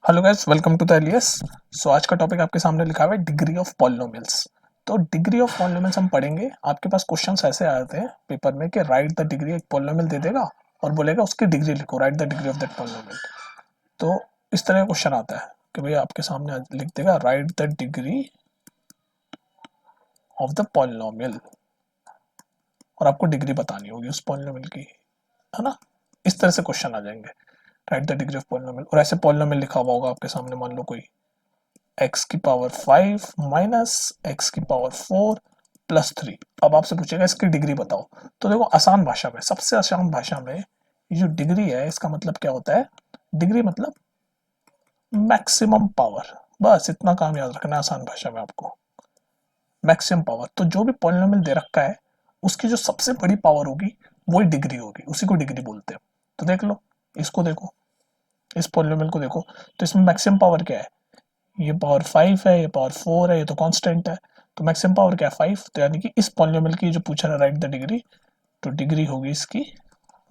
Hello guys, welcome to the एलियस। So आज का टॉपिक आपके सामने लिखा हुआ है डिग्री ऑफ पॉलिनोमियल्स। तो डिग्री ऑफ पॉलिनोमियल्स हम पढ़ेंगे। आपके पास क्वेश्चंस ऐसे आते हैं पेपर में कि राइट द डिग्री, एक पॉलिनोमियल दे देगा और बोलेगा उसकी डिग्री लिखो, right the degree of that polynomial. तो इस तरह का क्वेश्चन आता है कि भाई आपके सामने लिख देगा right the degree of the polynomial और आपको डिग्री बतानी होगी उस पॉलिनोमियल की, है ना। इस तरह से क्वेश्चन आ जाएंगे, right the degree of polynomial. और ऐसे पॉलिनोमियल लिखा हुआ होगा आपके सामने, मान लो कोई एक्स की पावर 5 माइनस एक्स की पावर 4 प्लस 3। अब आपसे पूछेगा इसकी डिग्री बताओ। तो देखो, आसान भाषा में, सबसे आसान भाषा में, ये जो डिग्री है इसका मतलब क्या होता है। डिग्री मतलब मैक्सिमम पावर। बस इतना काम याद रखना है आसान भाषा में आपको। मैक्सिमम पावर, तो जो भी पॉलिनोमियल दे रखा है उसकी जो सबसे बड़ी पावर होगी वही डिग्री होगी, उसी को डिग्री बोलते हैं। तो देख लो, इसको देखो, इस पॉलिनोमियल को देखो, तो इसमें मैक्सिमम पावर क्या है। ये पावर 5 है, ये पावर 4 है, ये तो कांस्टेंट है। तो मैक्सिमम पावर क्या है, 5। तो यानी कि इस पॉलिनोमियल की जो पूछा है राइट द डिग्री, तो डिग्री होगी इसकी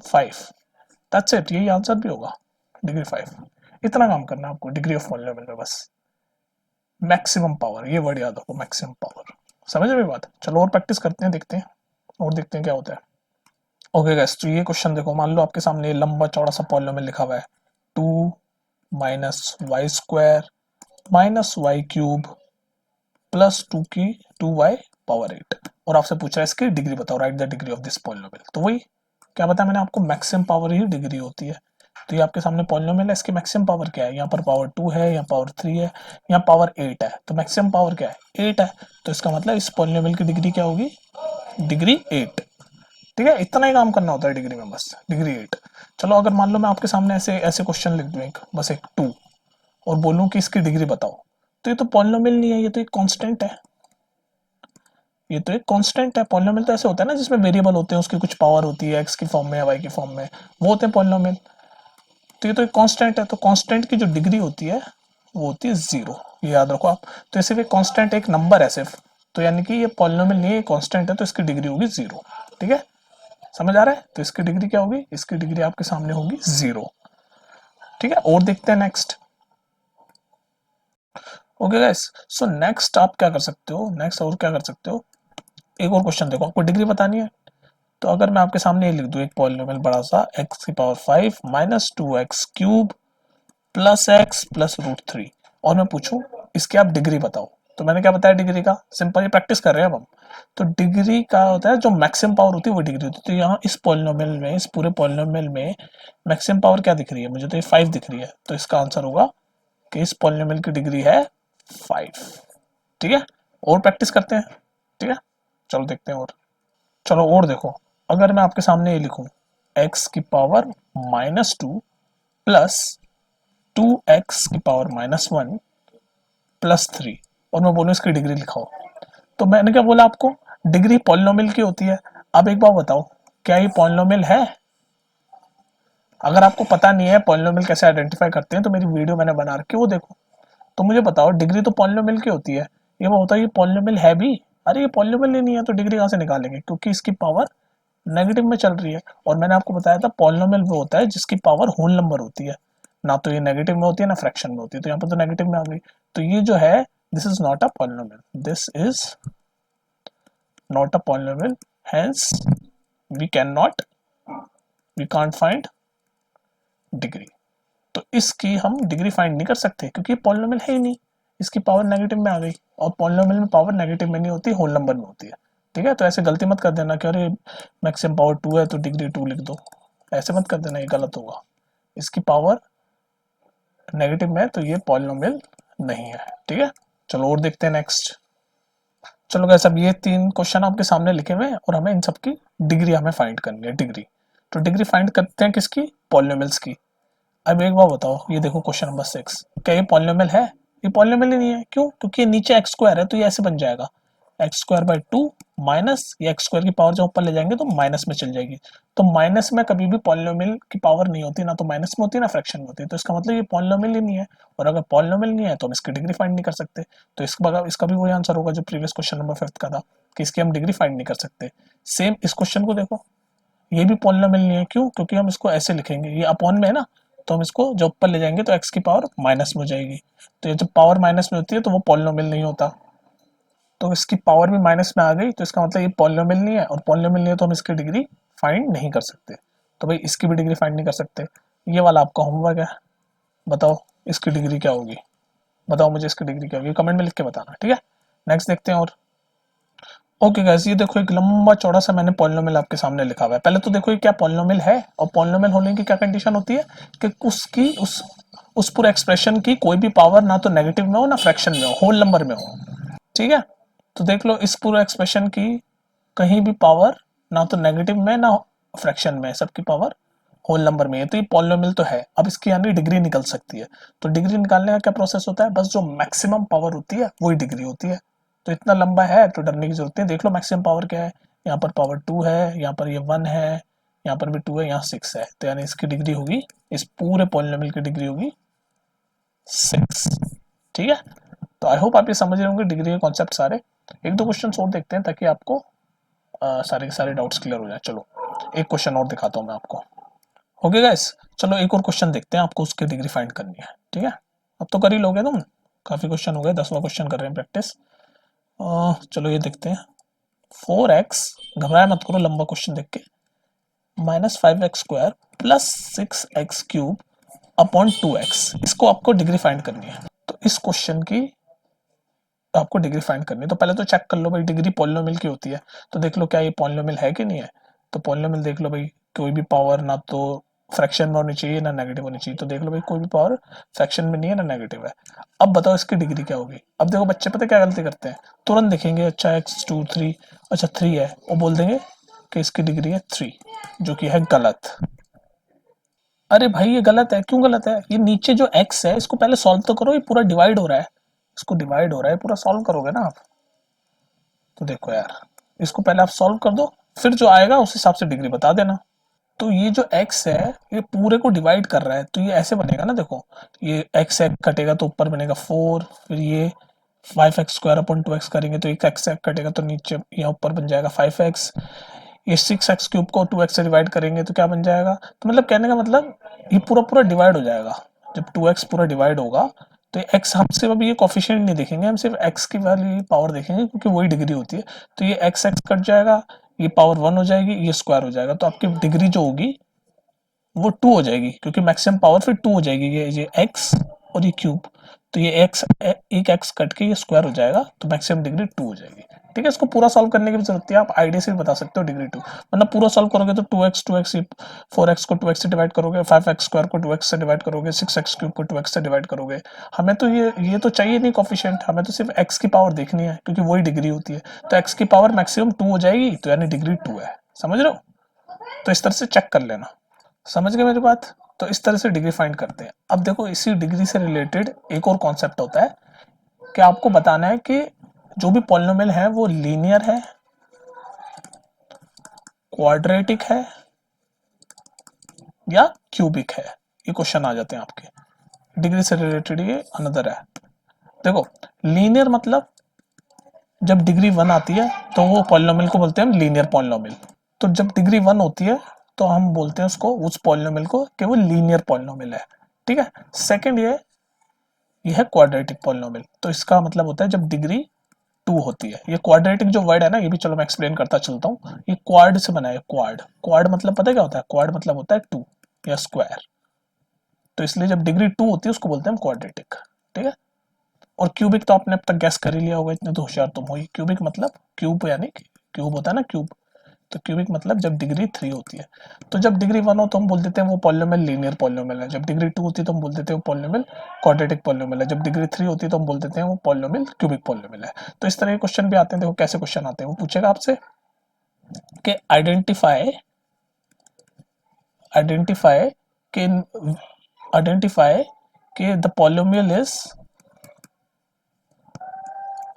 5। दैट्स इट, यही आंसर भी होगा, डिग्री 5। इतना काम करना है आपको डिग्री ऑफ पॉलिनोमियल में, बस मैक्सिमम पावर, ये वर्ड याद रखो, मैक्सिमम पावर। समझ में बात। चलो और प्रैक्टिस करते हैं, देखते हैं और देखते हैं क्या होता है। ओके गाइस, तो ये क्वेश्चन देखो, मान लो आपके सामने ये लंबा चौड़ा सा पॉलिनोमियल लिखा हुआ है 2 minus y square minus y cube plus 2y power 8, और आपसे पूछा है इसकी डिग्री बताओ, write the degree of this polynomial. तो वही क्या बताया मैंने आपको, मैक्सिमम पावर ही डिग्री होती है। तो ये आपके सामने पॉलिनोमियल है, इसकी मैक्सिमम पावर क्या है, यहाँ पर पावर 2 है, यहाँ पावर 3 है, यहाँ पावर 8 है, तो मैक्सिमम पावर क्या है, 8 है। तो इसका मतलब इस पॉलिनोमियल की डिग्री क्या होगी, डिग्री 8। ठीक है, इतना ही काम करना होता है डिग्री में, बस डिग्री 8। चलो अगर मान लो मैं आपके सामने ऐसे ऐसे क्वेश्चन लिख दूं, एक बस एक 2, और बोलूं कि इसकी डिग्री बताओ, तो ये तो पॉलिनोमियल नहीं है, ये तो एक कांस्टेंट है। ये तो एक कांस्टेंट है। पॉलिनोमियल तो ऐसे होता है ना जिसमें वेरिएबल होते हैं, उसकी कुछ पावर होती है, एक्स की फॉर्म में या वाई की फॉर्म में, वो होते हैं पॉलिनोमियल। तो ये तो एक कांस्टेंट है, तो कांस्टेंट की जो डिग्री होती है वो होती है 0, ये याद रखो आप। तो ये सिर्फ एक कांस्टेंट, एक नंबर है सिर्फ, तो यानी कि ये पॉलिनोमियल नहीं है, कांस्टेंट है, तो इसकी डिग्री होगी 0। ठीक है, समझ आ रहा है। तो इसकी डिग्री क्या होगी, इसकी डिग्री आपके सामने होगी 0। ठीक है, और देखते हैं next. Okay guys, so next आप क्या कर सकते हो, नेक्स्ट और क्या कर सकते हो, एक और क्वेश्चन देखो, आपको डिग्री बतानी है। तो अगर मैं आपके सामने ये लिख दूं, एक पॉलिनोमियल बड़ा सा एक्स की power 5 minus 2x cube plus x plus root 3, और मैं पूछूं इसकी आप डिग्री बताओ। तो मैंने क्या बताया डिग्री का, सिंपल, ये प्रैक्टिस कर रहे हैं अब हम। तो डिग्री का होता है जो मैक्सिमम पावर होती है वो डिग्री होती है। तो यहाँ इस पॉलिनोमियल में, इस पूरे पॉलिनोमियल में मैक्सिमम पावर क्या दिख रही है मुझे, तो ये 5 दिख रही है। तो इसका आंसर होगा कि इस पॉलिनोमियल की डिग्री है 5। ठीक है, और प्रैक्टिस करते हैं। ठीक है, चलो देखते हैं और। चलो और देखो, अगर मैं आपके सामने ये लिखूं x की पावर -2 प्लस 2x की पावर -1 प्लस 3, और मैं बोलूं इसकी डिग्री लिखाओ। तो मैंने क्या बोला आपको, डिग्री पॉलिनोमियल की होती है। अब एक बात बताओ, क्या ये पॉलिनोमियल है। अगर आपको पता नहीं है पॉलिनोमियल कैसे आइडेंटिफाई करते हैं, तो मेरी वीडियो मैंने बना रखी है, वो देखो। तो मुझे बताओ, डिग्री तो पॉलिनोमियल की होती है, ये वो होता है, ये पॉलिनोमियल है भी। अरे ये पॉलिनोमियल ही नहीं है तो डिग्री कहां से निकालेंगे, क्योंकि इसकी पावर नेगेटिव में चल रही है। और मैंने आपको बताया था पॉलिनोमियल वो होता है जिसकी पावर होल नंबर होती है, ना तो ये नेगेटिव में होती है ना फ्रैक्शन में होती है। तो यहाँ पर तो नेगेटिव में आ गई, तो ये जो है, this is not a polynomial, this is not a polynomial, hence we can not, we can't find degree. तो इसकी हम डिग्री फाइंड नहीं कर सकते क्योंकि पॉलिनोमियल है ही नहीं, इसकी पावर नेगेटिव में आ गई, और पॉलिनोमियल में पावर नेगेटिव में नहीं होती, होल नंबर में होती है। ठीक है, तो ऐसे गलती मत कर देना कि अरे मैक्सिमम पावर 2 है तो डिग्री 2 लिख दो, ऐसे मत कर देना, ये गलत होगा। इसकी पावर नेगेटिव में है तो ये पॉलिनोमियल नहीं है। ठीक है, चलो और देखते हैं नेक्स्ट। चलो गाइस, अब ये 3 क्वेश्चन आपके सामने लिखे हुए हैं और हमें इन सब की डिग्री हमें फाइंड करनी है, डिग्री। तो डिग्री फाइंड करते हैं किसकी, पॉलिनोमियल्स की। अब एक बार बताओ, ये देखो क्वेश्चन नंबर 6, क्या ये पॉलिनोमियल है। ये पॉलिनोमियल ही नहीं है, क्यों, क्योंकि ये नीचे एक्स स्क्वायर है, तो ये ऐसे बन जाएगा एक्स स्क्वायर बाई 2 माइनस, ये एक्स स्क्वायर की पावर जब ऊपर ले जाएंगे तो माइनस में चल जाएगी। तो माइनस में कभी भी पॉलिनोमियल की पावर नहीं होती, ना तो माइनस में होती है ना फ्रैक्शन में होती है। तो इसका मतलब ये पॉलिनोमियल ही नहीं है, और अगर पॉलिनोमियल नहीं है तो हम इसकी डिग्री फाइंड नहीं कर सकते। तो इसका भी वही आंसर होगा जो प्रीवियस क्वेश्चन नंबर 5 का था, कि इसकी हम डिग्री फाइंड नहीं कर सकते। सेम इस क्वेश्चन को देखो, ये भी पॉलिनोमियल नहीं है, क्यों, क्योंकि हम इसको ऐसे लिखेंगे, ये अपॉन में है ना, तो हम इसको जब ऊपर ले जाएंगे तो x की पावर माइनस में हो जाएगी। तो ये जब पावर माइनस में होती है तो वो पॉलिनोमियल नहीं होता। तो इसकी पावर भी माइनस में आ गई तो इसका मतलब ये पॉलिनोमियल नहीं है, और पॉलिनोमियल नहीं है तो हम इसकी डिग्री फाइंड नहीं कर सकते। तो भाई इसकी भी डिग्री फाइंड नहीं कर सकते। ये वाला आपका होमवर्क है, बताओ इसकी डिग्री क्या होगी, बताओ मुझे इसकी डिग्री क्या होगी, कमेंट में लिख के बताना, ठीक है। नेक्स्ट देखते हैं। और ओके गाइस, ये देखो एक लंबा चौड़ा सा मैंने पॉलिनोमियल आपके सामने लिखा हुआ है। पहले तो देखो ये क्या पॉलिनोमियल है, और पॉलिनोमियल होने की क्या कंडीशन होती है कि उसकी उस पूरे एक्सप्रेशन की कोई भी पावर ना तो नेगेटिव में हो ना फ्रैक्शन में हो, होल नंबर में हो, ठीक है। तो देख लो इस पूरे एक्सप्रेशन की कहीं भी पावर ना तो नेगेटिव में ना फ्रैक्शन में, सबकी पावर होल नंबर में है। तो ये पॉलिनोमियल तो है। अब इसकी यानी डिग्री निकल सकती है। तो डिग्री निकालने का क्या प्रोसेस होता है, बस जो मैक्सिमम पावर होती है वही डिग्री होती है। तो इतना लंबा है तो डरने की जरूरत नहीं। देख लो मैक्सिमम पावर क्या है, यहाँ पर पावर 2 है, यहाँ पर ये 1 है, यहाँ पर भी 2 है, यहाँ 6 है। तो यानी इसकी डिग्री होगी, इस पूरे पॉलिनोमियल की डिग्री होगी 6, ठीक है। तो आई होप आप ये समझ रहे होंगे डिग्री के कॉन्सेप्ट सारे। एक दो क्वेश्चन और देखते हैं ताकि आपको सारे के सारे डाउट्स क्लियर हो जाए। चलो एक क्वेश्चन और दिखाता हूँ मैं आपको। ओके गाइस, चलो एक और क्वेश्चन देखते हैं, आपको उसकी डिग्री फाइंड करनी है, ठीक है। अब तो कर ही लोगे तुम, काफी क्वेश्चन हो गए, 10वां क्वेश्चन कर रहे हैं प्रैक्टिस। चलो ये देखते हैं। 4x, घबराया मत करो लंबा क्वेश्चन देख के, -5x² plus 6x³ upon 2x, इसको आपको डिग्री फाइंड करनी है। तो इस क्वेश्चन की आपको डिग्री फाइंड करनी है। तो पहले तो चेक कर लो भाई डिग्री पॉलिनोमियल की होती है। तो देख लो क्या ये पॉलिनोमियल है कि नहीं है। तो पॉलिनोमियल देख लो भाई, कोई भी पावर ना तो फ्रैक्शन में होनी चाहिए ना नेगेटिव होनी चाहिए। तो देख लो भाई कोई भी पावर फ्रैक्शन में नहीं है ना नेगेटिव है। अब बताओ इसकी डिग्री क्या होगी। अब देखो बच्चे पता क्या गलती करते हैं, तुरंत देखेंगे अच्छा x2 3, अच्छा 3 है, और बोल देंगे कि इसकी डिग्री है 3, जो कि है गलत। अरे भाई ये गलत है, क्यों गलत है, ये नीचे जो x है इसको पहले सॉल्व तो करो, ये पूरा डिवाइड हो रहा है, इसको डिवाइड हो रहा है, पूरा सॉल्व करोगे ना आप। तो देखो यार, इसको पहले आप सॉल्व कर दो, फिर जो आएगा उस हिसाब से डिग्री बता देना। तो ये जो x है ये पूरे को डिवाइड कर रहा है, तो ये ऐसे बनेगा ना, देखो ये x एक कटेगा तो ऊपर बनेगा 4, फिर ये 5x² अपॉन 2x करेंगे तो एक x कटेगा तो नीचे यहाँ ऊपर बन जाएगा 5x। ये 6x³ को 2x से डिवाइड करेंगे तो क्या बन जाएगा। तो मतलब कहने का मतलब ये पूरा पूरा डिवाइड हो जाएगा। जब 2x पूरा डिवाइड होगा तो ये x, हम सिर्फ अभी ये कोफिशिएंट नहीं देखेंगे, हम सिर्फ x की वैल्यू पावर देखेंगे क्योंकि वही डिग्री होती है। तो ये x कट जाएगा, ये पावर 1 हो जाएगी, ये स्क्वायर हो जाएगा, तो आपकी डिग्री जो होगी वो 2 हो जाएगी, क्योंकि मैक्सिमम पावर फिर 2 हो जाएगी। ये x और ये क्यूब, तो ये x एक x कट के ये स्क्वायर हो जाएगा, तो मैक्सिमम डिग्री 2 हो जाएगी, ठीक है। इसको पूरा सॉल्व करने की भी जरूरत है, आप आइडिया से भी बता सकते हो डिग्री 2, वरना पूरा सॉल्व करोगे तो 2x 4x को 2x से डिवाइड करोगे, 5x² को 2x से डिवाइड करोगे, 6x³ को 2x से डिवाइड करोगे। हमें तो ये तो चाहिए नहीं कोफिशिएंट, हमें तो सिर्फ x की पावर देखनी है क्योंकि वही डिग्री होती है। तो x की पावर मैक्सिमम 2 हो जाएगी, तो यानी डिग्री 2 है, समझ रहे हो। तो इस तरह से चेक कर लेना, समझ गए मेरी बात। तो इस तरह से डिग्री फाइंड करते हैं। अब देखो इसी डिग्री से रिलेटेड एक और कॉन्सेप्ट होता है कि आपको बताना है कि जो भी पॉलिनोमियल है वो लीनियर है, क्वाड्रेटिक है या क्यूबिक है। ये क्वेश्चन आ जाते हैं आपके डिग्री से रिलेटेड, ये अनदर है। देखो लीनियर मतलब जब डिग्री 1 आती है तो वो पॉलिनोमियल को बोलते हैं हम लीनियर पॉलिनोमियल। तो जब डिग्री 1 होती है तो हम बोलते हैं उसको, उस पॉलिनोमियल को, कि वो लीनियर पॉलिनोमियल है, ठीक है। सेकंड ये है क्वाड्रेटिक पॉलिनोमियल। तो इसका मतलब होता है जब डिग्री 2 होती है। ये क्वाड्रेटिक जो वर्ड है ना, ये भी चलो मैं एक्सप्लेन करता चलता हूँ। ये क्वाड से बना है, क्वाड, क्वाड मतलब पता है क्या होता है, क्वाड मतलब होता है 2 या स्क्वायर। तो इसलिए जब डिग्री 2 होती है उसको बोलते हैं हम क्वाड्रेटिक, ठीक है। और क्यूबिक तो आपने अब तक गैस कर ही लिया होगा, इतने तो होशियार तुम हो। क्यूबिक मतलब क्यूब, यानी क्यूब होता है ना क्यूब। तो क्यूबिक मतलब जब डिग्री 3 होती है। तो जब डिग्री 1 हो तो हम बोल देते हैं वो पॉलिनोमियल लीनियर पॉलिनोमियल है। जब डिग्री 2 होती है तो हम बोल देते हैं वो पॉलिनोमियल क्वाड्रेटिक पॉलिनोमियल है। जब डिग्री 3 होती है तो हम बोल देते हैं वो पॉलिनोमियल क्यूबिक पॉलिनोमियल है। तो इस तरह के क्वेश्चन भी आते हैं। देखो कैसे क्वेश्चन आते हैं, वो पूछेगा आपसे कि आइडेंटिफाई के आइडेंटिफाई के the polynomial is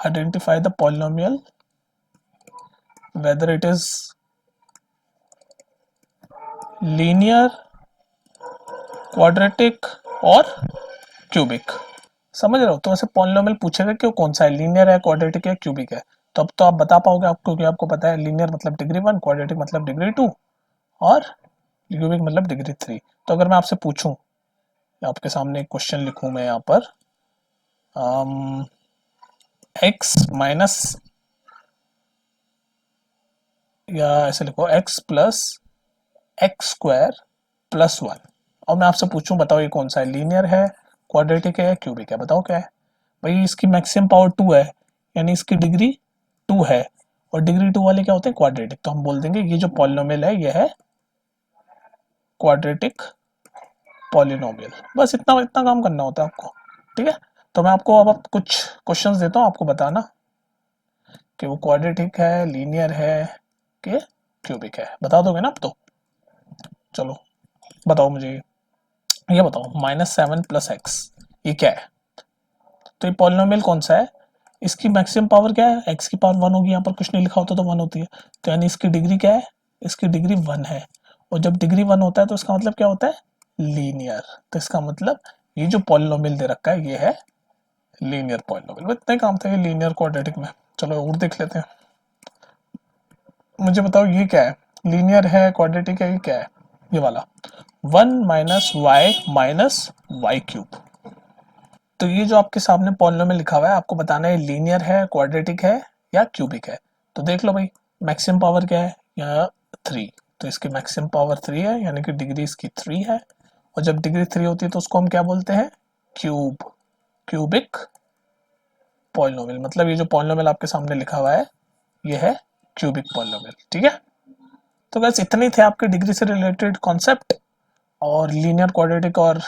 identify the polynomial whether it is linear, quadratic और क्यूबिक। समझ रहे हो। तो वैसे पॉलिनोमियल पूछेगा कि वो कौन सा है, लीनियर है, क्वाड्रेटिक है, क्यूबिक है। तो अब तो आप बता पाओगे, आपको क्योंकि आपको पता है लीनियर मतलब डिग्री 1, क्वाड्रेटिक मतलब डिग्री 2 और क्यूबिक मतलब डिग्री 3। तो अगर मैं आपसे पूछूं आपके सामने एक क्वेश्चन लिखूं मैं यहाँ पर, एक्स माइनस, या ऐसे लिखो x plus x square plus one, और मैं आपसे पूछूं बताओ ये कौन सा है, लीनियर है, क्वाड्रेटिक है या क्यूबिक है, बताओ क्या है। भाई इसकी मैक्सिमम पावर टू है, यानी इसकी डिग्री टू है, और डिग्री टू वाले क्या होते हैं, क्वाड्रेटिक, तो हम बोल देंगे ये जो पॉलिनोमियल है ये है क्वाड्रेटिक पॉलिनोमियल। बस इतना इतना काम करना होता है आपको, ठीक है। तो मैं आपको अब कुछ क्वेश्चंस देता हूँ, आपको बताना कि वो क्वाड्रेटिक है, लीनियर है कि क्यूबिक है, बता दोगे ना आप तो। चलो बताओ मुझे, ये बताओ -7 + x ये क्या है। तो ये पॉलिनोमियल कौन सा है, इसकी मैक्सिमम पावर क्या है, x की पावर 1 होगी, यहाँ पर कुछ नहीं लिखा होता तो 1 होती है, तो यानी इसकी डिग्री क्या है, इसकी डिग्री 1 है, और जब डिग्री 1 होता है तो इसका मतलब क्या होता है, लीनियर। तो इसका मतलब ये जो पॉलिनोमियल दे रखा है ये है लीनियर पॉलिनोमियल। इतना काम था ये लीनियर क्वाड्रेटिक में। चलो और देख लेते हैं, मुझे बताओ ये क्या है, लीनियर है, क्वाड्रेटिक है, ये क्या है, ये वाला 1 - y - y³ तो ये जो आपके सामने पॉलिनोमियल लिखा हुआ है आपको बताना है लीनियर है, क्वाड्रेटिक है या क्यूबिक है। तो देख लो भाई, मैक्सिमम पावर क्या है, या 3, तो इसकी मैक्सिमम पावर 3 है, यानी कि डिग्री इसकी 3 है, और जब डिग्री 3 होती है तो उसको हम क्या बोलते हैं, क्यूब, क्यूबिक पॉलिनोमियल। मतलब ये जो पॉलिनोमियल आपके सामने लिखा हुआ है ये है क्यूबिक पॉलिनोमियल, ठीक है। तो बस इतने थे आपके डिग्री से रिलेटेड कॉन्सेप्ट, और लीनियर, क्वाड्रेटिक और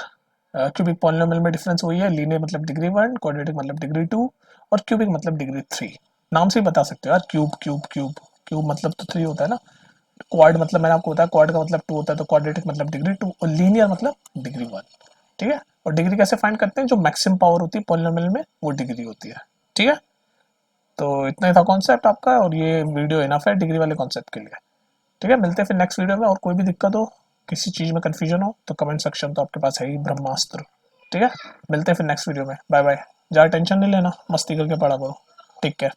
क्यूबिक पॉलिनोमियल में डिफरेंस वही है, लीनियर मतलब डिग्री 1, क्वाड्रेटिक मतलब डिग्री 2, और क्यूबिक मतलब डिग्री 3। नाम से ही बता सकते हो यार, क्यूब क्यूब क्यूब, क्यूब मतलब तो 3 होता है ना, क्वाड मतलब मैंने आपको बताया क्वाड का मतलब 2 होता है, तो क्वाड्रेटिक मतलब डिग्री 2, और लीनियर मतलब डिग्री 1, ठीक है। और डिग्री कैसे फाइंड करते हैं, जो मैक्सिमम पावर होती है पॉलिनोमियल में वो डिग्री होती है, ठीक है। तो इतना ही था कॉन्सेप्ट आपका, और ये वीडियो इनफ है डिग्री वाले कॉन्सेप्ट के लिए, ठीक है। मिलते हैं फिर नेक्स्ट वीडियो में, और कोई भी दिक्कत हो, किसी चीज़ में कन्फ्यूजन हो तो कमेंट सेक्शन तो आपके पास है ही, ब्रह्मास्त्र, ठीक है। मिलते हैं फिर नेक्स्ट वीडियो में, बाय बाय। ज़्यादा टेंशन नहीं लेना, मस्ती करके पढ़ा करो, ठीक है।